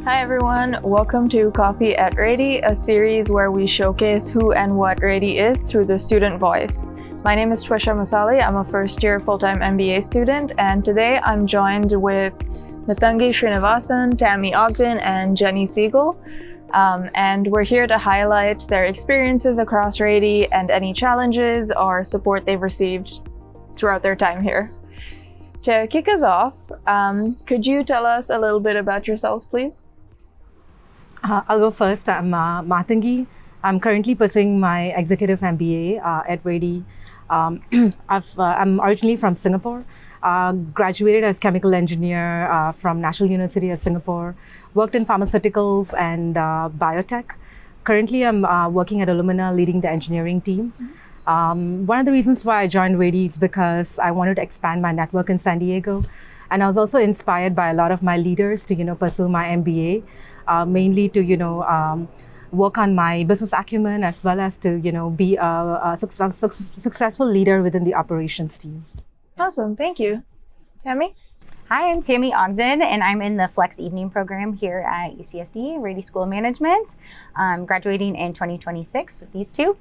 Hi everyone, welcome to Coffee at Rady, a series where we showcase who and what Rady is through the student voice. My name is Thwisha Mosali. I'm a first-year full-time MBA student, and today I'm joined with Mathangi Srinivasan, Tammy Ogden, and Jenni Sigl. And we're here to highlight their experiences across Rady and any challenges or support they've received throughout their time here. To kick us off, could you tell us a little bit about yourselves, please? I'll go first. I'm Mathangi. I'm currently pursuing my executive MBA at Rady. I'm originally from Singapore. Graduated as chemical engineer from National University of Singapore. Worked in pharmaceuticals and biotech. Currently, I'm working at Illumina, leading the engineering team. One of the reasons why I joined Rady is because I wanted to expand my network in San Diego. And I was also inspired by a lot of my leaders to, pursue my MBA, mainly to, work on my business acumen as well as to, be a successful leader within the operations team. Awesome, thank you. Tammy? Hi, I'm Tammy Ogden, and I'm in the FlexEvening program here at UCSD, Rady School of Management. I'm graduating in 2026 with these two.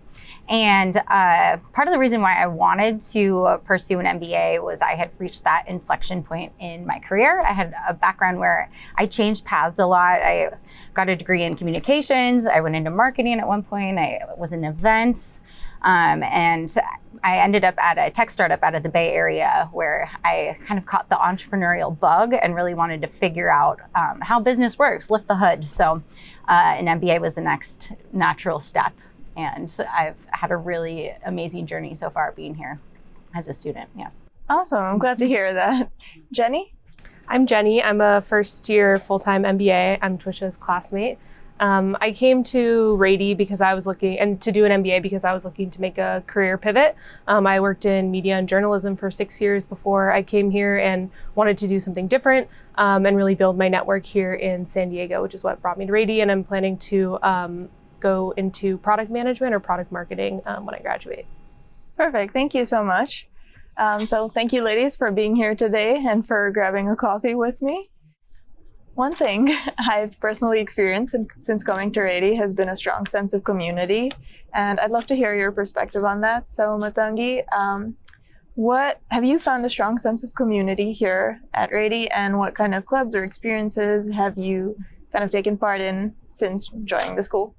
And part of the reason why I wanted to pursue an MBA was I had reached that inflection point in my career. I had a background where I changed paths a lot. I got a degree in communications. I went into marketing at one point. I was in events. And I ended up at a tech startup out of the Bay Area where I kind of caught the entrepreneurial bug and really wanted to figure out how business works, lift the hood. So an MBA was the next natural step. And I've had a really amazing journey so far being here as a student. Yeah. Awesome. I'm glad to hear that. Jenni? I'm Jenni. I'm a first-year full-time MBA. I'm Thwisha's classmate. I came to Rady because I was looking, and to do an MBA because I was looking to make a career pivot. I worked in media and journalism for 6 years before I came here and wanted to do something different and really build my network here in San Diego, which is what brought me to Rady. And I'm planning to go into product management or product marketing when I graduate. Perfect. Thank you so much. So thank you, ladies, for being here today and for grabbing a coffee with me. One thing I've personally experienced since coming to Rady has been a strong sense of community, and I'd love to hear your perspective on that. So Mathangi, what have you found a strong sense of community here at Rady, and what kind of clubs or experiences have you kind of taken part in since joining the school?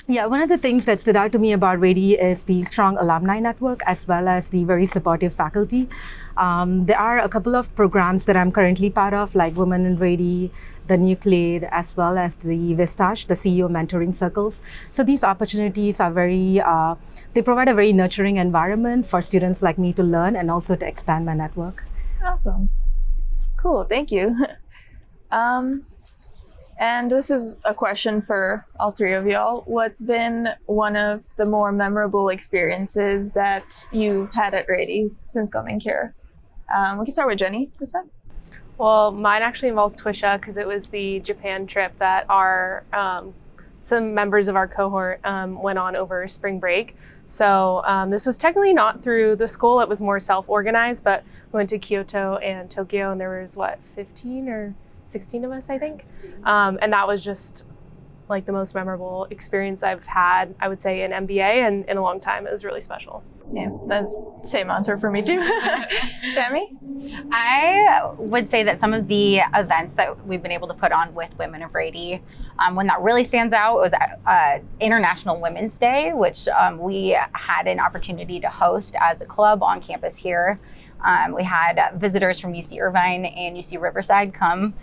Yeah, one of the things that stood out to me about Rady is the strong alumni network as well as the very supportive faculty. There are a couple of programs that I'm currently part of, like Women of Rady, the Nucleate, as well as the Vistache, the CEO mentoring circles. So these opportunities are they provide a very nurturing environment for students like me to learn and also to expand my network. Awesome. Cool, thank you. And this is a question for all three of y'all. What's been one of the more memorable experiences that you've had at Rady since coming here? We can start with Jenni this time. Well, mine actually involves Thwisha because it was the Japan trip that some members of our cohort went on over spring break. So this was technically not through the school, it was more self-organized, but we went to Kyoto and Tokyo, and there was 15 or 16 of us, I think. And that was just like the most memorable experience I've had, I would say, in MBA and in a long time. It was really special. Yeah, that's the same answer for me too. Tammy? I would say that some of the events that we've been able to put on with Women of Rady, one that really stands out was International Women's Day, which we had an opportunity to host as a club on campus here. We had visitors from UC Irvine and UC Riverside come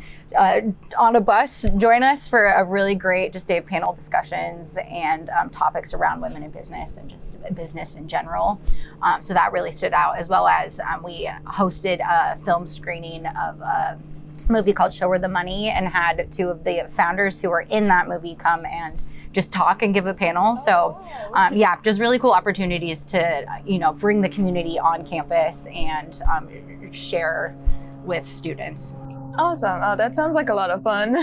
on a bus, join us for a really great day of panel discussions and topics around women in business and just business in general. So that really stood out, as well as we hosted a film screening of a movie called Show Her the Money and had two of the founders who were in that movie come and just talk and give a panel. So yeah, just really cool opportunities to, bring the community on campus and share with students. Awesome. Oh, that sounds like a lot of fun.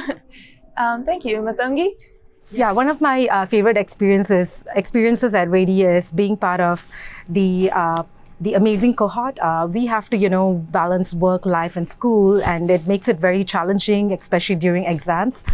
Thank you. Mathangi? Yeah, one of my favorite experiences at Rady is being part of the the amazing cohort. We have to, balance work, life, and school, and it makes it very challenging, especially during exams.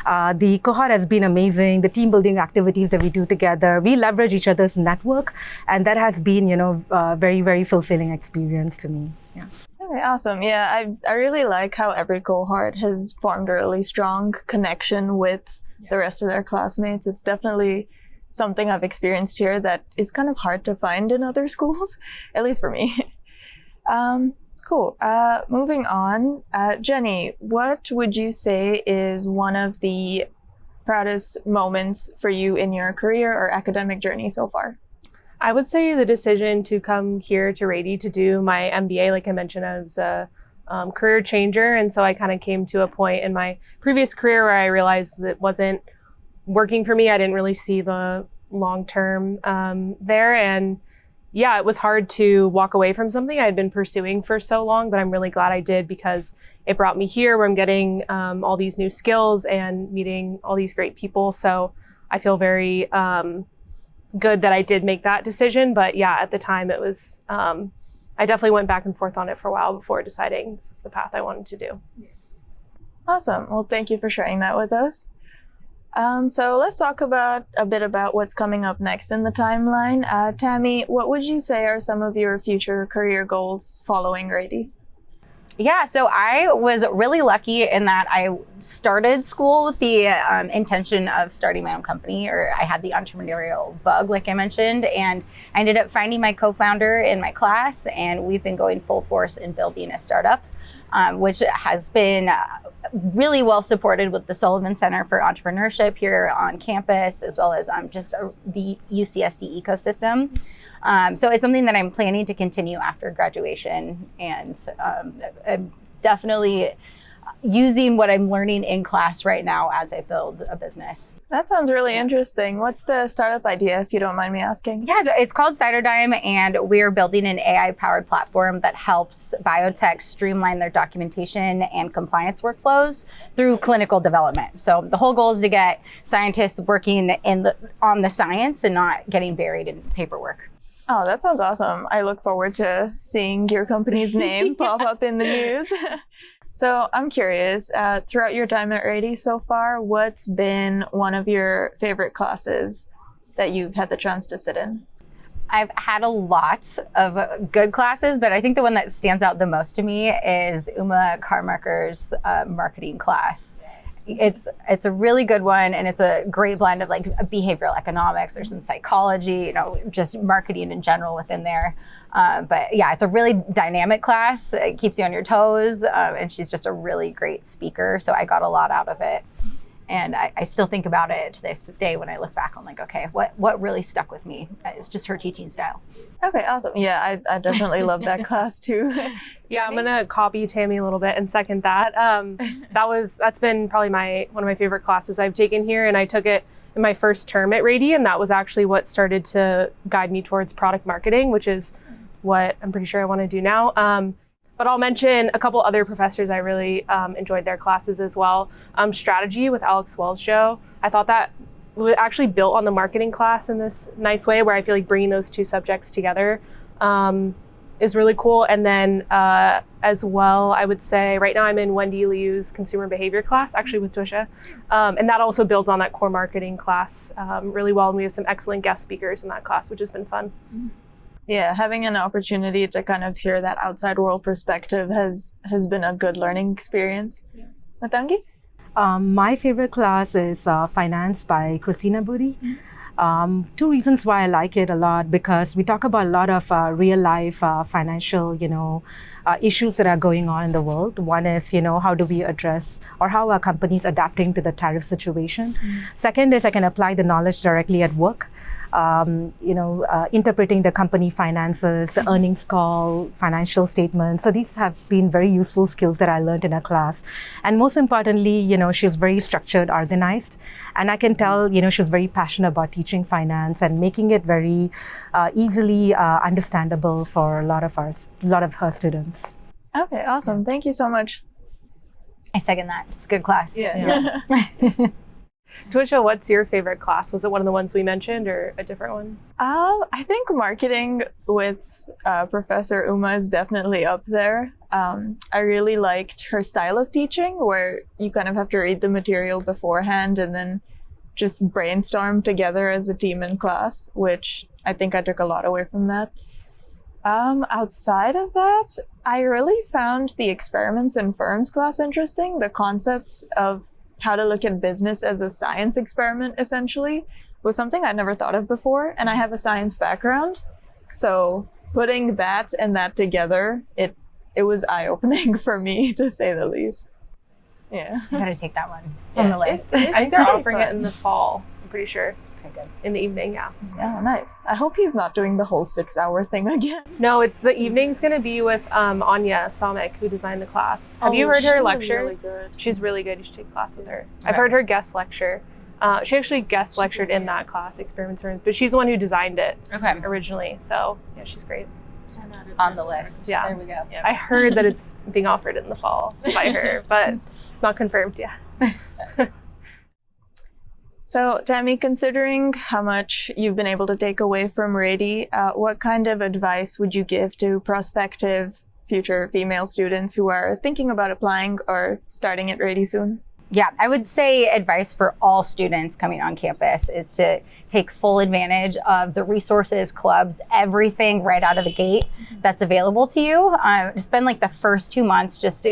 The cohort has been amazing. The team building activities that we do together, we leverage each other's network, and that has been, a very, very fulfilling experience to me. Yeah. Okay, awesome. Yeah, I really like how every cohort has formed a really strong connection with the rest of their classmates. It's definitely something I've experienced here that is kind of hard to find in other schools, at least for me. Cool. Moving on, Jenni, what would you say is one of the proudest moments for you in your career or academic journey so far? I would say the decision to come here to Rady to do my MBA, like I mentioned, I was a career changer. And so I kind of came to a point in my previous career where I realized that it wasn't working for me. I didn't really see the long term there. And yeah, it was hard to walk away from something I had been pursuing for so long, but I'm really glad I did because it brought me here where I'm getting all these new skills and meeting all these great people. So I feel very good that I did make that decision. But yeah, at the time it was, I definitely went back and forth on it for a while before deciding this is the path I wanted to do. Awesome. Well, thank you for sharing that with us. So let's talk a bit about what's coming up next in the timeline. Tammy, what would you say are some of your future career goals following Rady? Yeah, so I was really lucky in that I started school with the intention of starting my own company, or I had the entrepreneurial bug, like I mentioned, and I ended up finding my co-founder in my class, and we've been going full force in building a startup, which has been really well supported with the Sullivan Center for Entrepreneurship here on campus, as well as just the UCSD ecosystem. So it's something that I'm planning to continue after graduation, and I'm definitely using what I'm learning in class right now as I build a business. That sounds really interesting. What's the startup idea, if you don't mind me asking? Yeah, so it's called CytoDime, and we're building an AI-powered platform that helps biotech streamline their documentation and compliance workflows through clinical development. So the whole goal is to get scientists working on the science and not getting buried in paperwork. Oh, that sounds awesome. I look forward to seeing your company's name pop up in the news. So I'm curious, throughout your time at Rady so far, what's been one of your favorite classes that you've had the chance to sit in? I've had a lot of good classes, but I think the one that stands out the most to me is Uma Carmarker's marketing class. It's a really good one, and it's a great blend of like behavioral economics. There's some psychology, just marketing in general within there. But yeah, it's a really dynamic class. It keeps you on your toes, and she's just a really great speaker. So I got a lot out of it. And I still think about it to this day when I look back. I'm like, okay, what really stuck with me is just her teaching style. Okay, awesome. Yeah, I definitely love that class too. Yeah, I'm gonna copy Tammy a little bit and second that. That's been probably one of my favorite classes I've taken here, and I took it in my first term at Rady, and that was actually what started to guide me towards product marketing, which is what I'm pretty sure I want to do now. But I'll mention a couple other professors I really enjoyed their classes as well. Strategy with Alex Wells' show. I thought that was actually built on the marketing class in this nice way, where I feel like bringing those two subjects together is really cool. And then as well, I would say right now I'm in Wendy Liu's consumer behavior class, actually with Thwisha. And that also builds on that core marketing class really well. And we have some excellent guest speakers in that class, which has been fun. Yeah, having an opportunity to kind of hear that outside world perspective has been a good learning experience. Yeah. Mathangi? My favorite class is Finance by Christina Budi. Two reasons why I like it a lot, because we talk about a lot of real life financial, issues that are going on in the world. One is, how do we address, or how are companies adapting to the tariff situation? Second is I can apply the knowledge directly at work. Interpreting the company finances, the earnings call, financial statements. So these have been very useful skills that I learned in a class. And most importantly, she's very structured, organized. And I can tell, she's very passionate about teaching finance and making it very easily understandable for a lot of her students. Okay, awesome. Thank you so much. I second that. It's a good class. Yeah. Thwisha, what's your favorite class? Was it one of the ones we mentioned or a different one? I think marketing with Professor Uma is definitely up there. I really liked her style of teaching, where you kind of have to read the material beforehand and then just brainstorm together as a team in class, which I think I took a lot away from that. Outside of that, I really found the experiments in firms class interesting. The concepts of how to look at business as a science experiment, essentially, was something I'd never thought of before. And I have a science background. So putting that and that together, it was eye-opening for me, to say the least. Yeah. I gotta take that one. It's on the list. I think they're offering it in the fall, I'm pretty sure. Okay, good. In the evening, yeah. Yeah, nice. I hope he's not doing the whole 6-hour thing again. No, it's the evening's going to be with Anya Samik, who designed the class. Have you heard her lecture? Really good. She's really good. You should take a class with her. I've heard her guest lecture. She actually guest lectured in that class, Experiments, but she's the one who designed it originally. So yeah, she's great. On the list. Yeah. There we go. Yeah. I heard that it's being offered in the fall by her, but not confirmed yet. So, Tammy, considering how much you've been able to take away from Rady, what kind of advice would you give to prospective future female students who are thinking about applying or starting at Rady soon? Yeah, I would say advice for all students coming on campus is to take full advantage of the resources, clubs, everything right out of the gate that's available to you. Spend like the first 2 months just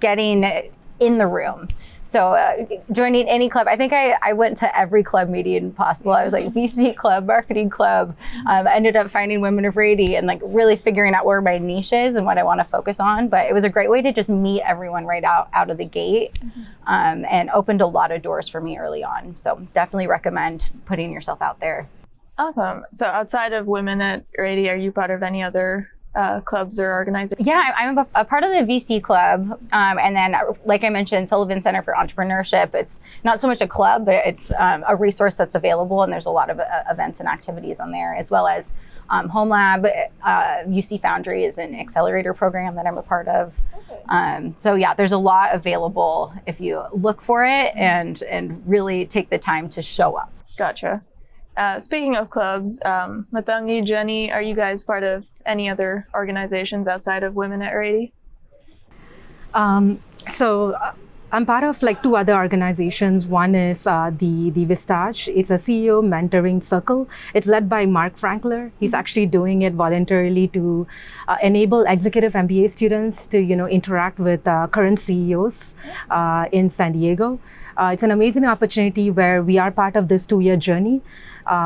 getting in the room. So joining any club, I think I went to every club meeting possible. I was like VC club, marketing club. I ended up finding Women of Rady and like really figuring out where my niche is and what I want to focus on. But it was a great way to just meet everyone right out of the gate, and opened a lot of doors for me early on. So definitely recommend putting yourself out there. Awesome. So outside of Women at Rady, are you part of any other clubs or organizations? Yeah, I'm a part of the VC club. And then, like I mentioned, Sullivan Center for Entrepreneurship. It's not so much a club, but it's a resource that's available. And there's a lot of events and activities on there, as well as Home Lab. UC Foundry is an accelerator program that I'm a part of. Okay. So yeah, there's a lot available if you look for it and really take the time to show up. Gotcha. Speaking of clubs, Mathangi, Jenni, are you guys part of any other organizations outside of Women at Rady? I'm part of like 2 other organizations. One is the Vistage. It's a CEO mentoring circle. It's led by Mark Frankler. He's actually doing it voluntarily to enable executive MBA students to interact with current CEOs in San Diego. It's an amazing opportunity where we are part of this 2-year journey.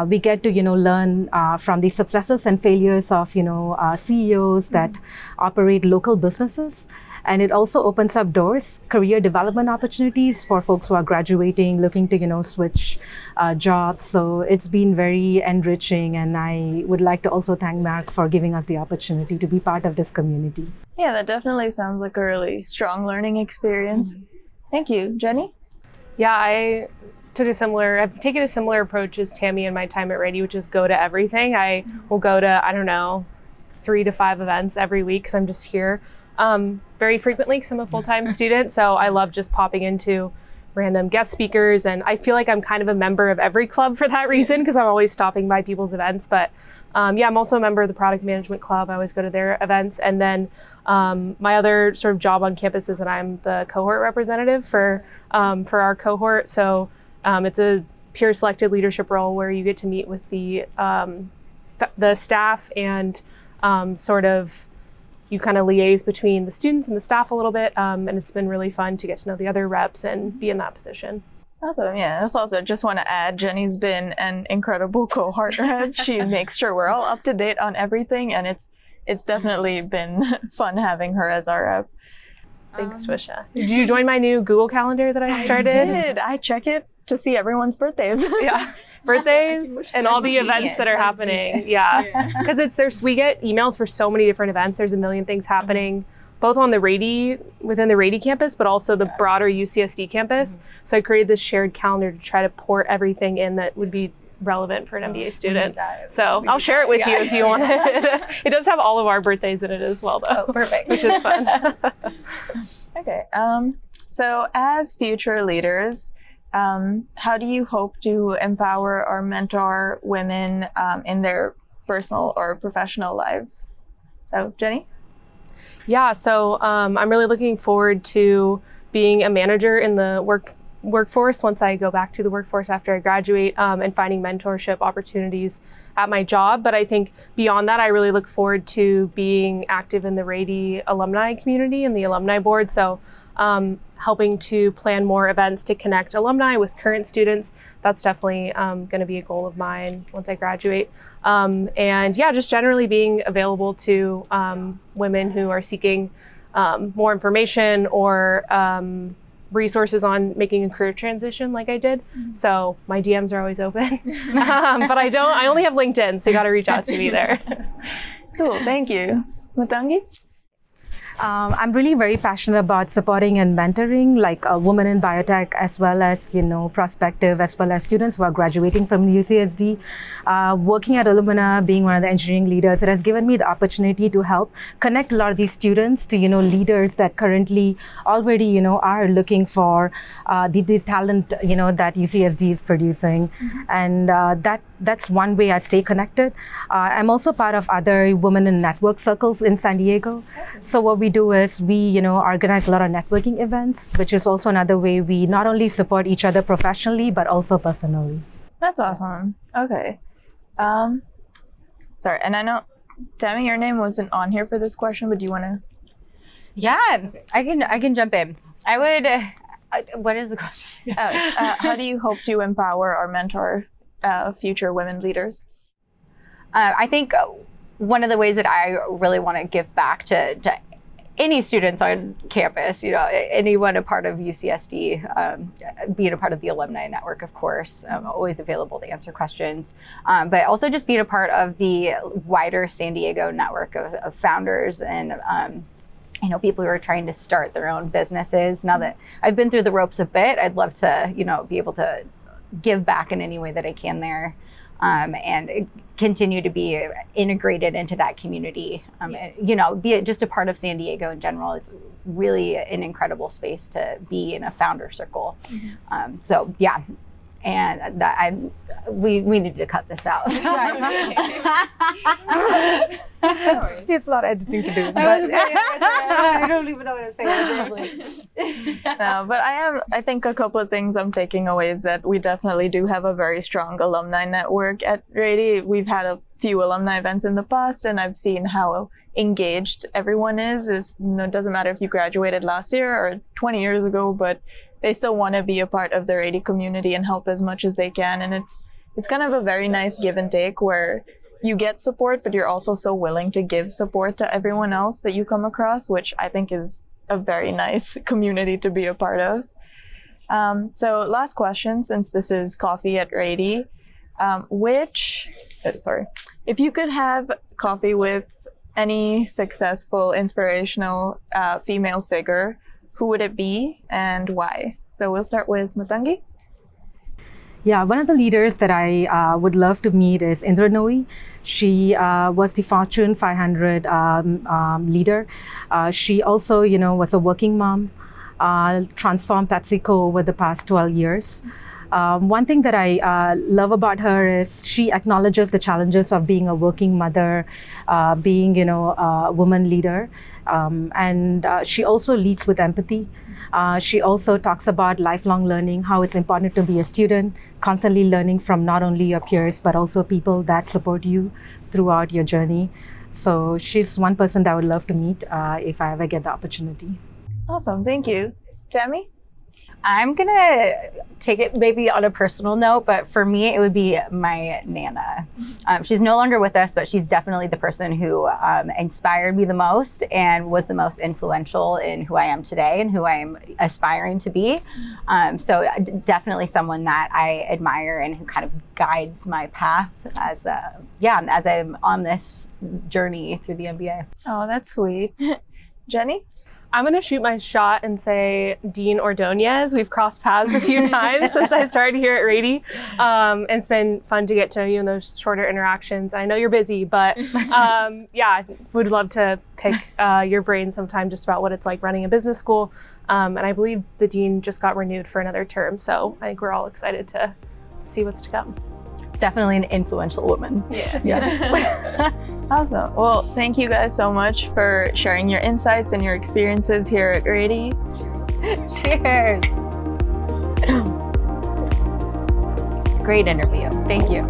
We get to learn from the successes and failures of CEOs that operate local businesses. And it also opens up doors, career development opportunities for folks who are graduating, looking to, switch jobs. So it's been very enriching. And I would like to also thank Mark for giving us the opportunity to be part of this community. Yeah, that definitely sounds like a really strong learning experience. Thank you. Jenni? Yeah, I've taken a similar approach as Tammy in my time at Rady, which is go to everything. I will go to, 3 to 5 events every week because I'm just here. Very frequently because I'm a full-time student, so I love just popping into random guest speakers, and I feel like I'm kind of a member of every club for that reason because I'm always stopping by people's events. But I'm also a member of the Product Management Club. I always go to their events, and then my other sort of job on campus is that I'm the cohort representative for our cohort. So it's a peer selected leadership role where you get to meet with the staff and sort of you kind of liaise between the students and the staff a little bit, and it's been really fun to get to know the other reps and be in that position. Awesome. Yeah, I just want to add, Jenni's been an incredible cohort rep. She makes sure we're all up to date on everything, and it's definitely been fun having her as our rep. Thanks, Thwisha. Did you join my new Google Calendar that I started? I did. I check it to see everyone's birthdays. Yeah. Birthdays and all the events that are happening. Yeah. Because we get emails for so many different events. There's a million things happening, both on within the Rady campus, but also the broader UCSD campus. So I created this shared calendar to try to port everything in that would be relevant for an MBA student. So I'll share it with you if you want it. It does have all of our birthdays in it as well, though. Oh, perfect. Which is fun. Okay. So as future leaders, how do you hope to empower or mentor women in their personal or professional lives? So, Jenni? Yeah, so I'm really looking forward to being a manager in the workforce once I go back to the workforce after I graduate, and finding mentorship opportunities at my job. But I think beyond that, I really look forward to being active in the Rady alumni community and the alumni board. So helping to plan more events to connect alumni with current students. That's definitely going to be a goal of mine once I graduate. And yeah, just generally being available to women who are seeking more information or resources on making a career transition like I did. Mm-hmm. So my DMs are always open, but I only have LinkedIn, so you got to reach out to me there. Cool, thank you. Mathangi? I'm really very passionate about supporting and mentoring like women in biotech, as well as, prospective, as well as students who are graduating from UCSD. Working at Illumina, being one of the engineering leaders, it has given me the opportunity to help connect a lot of these students to, leaders that currently already, are looking for the talent, that UCSD is producing. Mm-hmm. And that's one way I stay connected. I'm also part of other women in network circles in San Diego. Okay. So what we do is we, organize a lot of networking events, which is also another way we not only support each other professionally, but also personally. That's awesome. Okay. Sorry, and I know, Tammy, your name wasn't on here for this question, but do you want to? Yeah, I can jump in. I would, what is the question? How do you hope to empower or mentor future women leaders? I think one of the ways that I really want to give back to any students on campus, anyone a part of UCSD, being a part of the alumni network, of course, always available to answer questions, but also just being a part of the wider San Diego network of founders and people who are trying to start their own businesses. Now that I've been through the ropes a bit, I'd love to, be able to give back in any way that I can there, and continue to be integrated into that community. Be just a part of San Diego in general. It's really an incredible space to be in a founder circle. Mm-hmm. So yeah. And that we needed to cut this out. It's a lot of editing to do. But I don't even know what I'm saying. No, but I think a couple of things I'm taking away is that we definitely do have a very strong alumni network at Rady. We've had a few alumni events in the past, and I've seen how engaged everyone is. It doesn't matter if you graduated last year or 20 years ago, but they still want to be a part of the Rady community and help as much as they can. And it's kind of a very nice give and take where you get support, but you're also so willing to give support to everyone else that you come across, which I think is a very nice community to be a part of. So last question, since this is Coffee at Rady, if you could have coffee with any successful, inspirational female figure, who would it be and why? So we'll start with Mathangi. Yeah, one of the leaders that I would love to meet is Indra Nooyi. She was the Fortune 500 leader. She also, was a working mom, transformed PepsiCo over the past 12 years. One thing that I love about her is she acknowledges the challenges of being a working mother, being, a woman leader. And she also leads with empathy. She also talks about lifelong learning, how it's important to be a student, constantly learning from not only your peers, but also people that support you throughout your journey. So she's one person that I would love to meet if I ever get the opportunity. Awesome, thank you. Tammy? I'm gonna take it maybe on a personal note, but for me, it would be my Nana. She's no longer with us, but she's definitely the person who inspired me the most and was the most influential in who I am today and who I am aspiring to be. So definitely someone that I admire and who kind of guides my path as I'm on this journey through the MBA. Oh, that's sweet. Jenni? I'm going to shoot my shot and say Dean Ordonez. We've crossed paths a few times since I started here at Rady. And it's been fun to get to know you in those shorter interactions. I know you're busy, but would love to pick your brain sometime just about what it's like running a business school. And I believe the dean just got renewed for another term. So I think we're all excited to see what's to come. Definitely an influential woman. Yeah. Yes. Awesome. Well, thank you guys so much for sharing your insights and your experiences here at Rady. Cheers. Great interview. Thank you.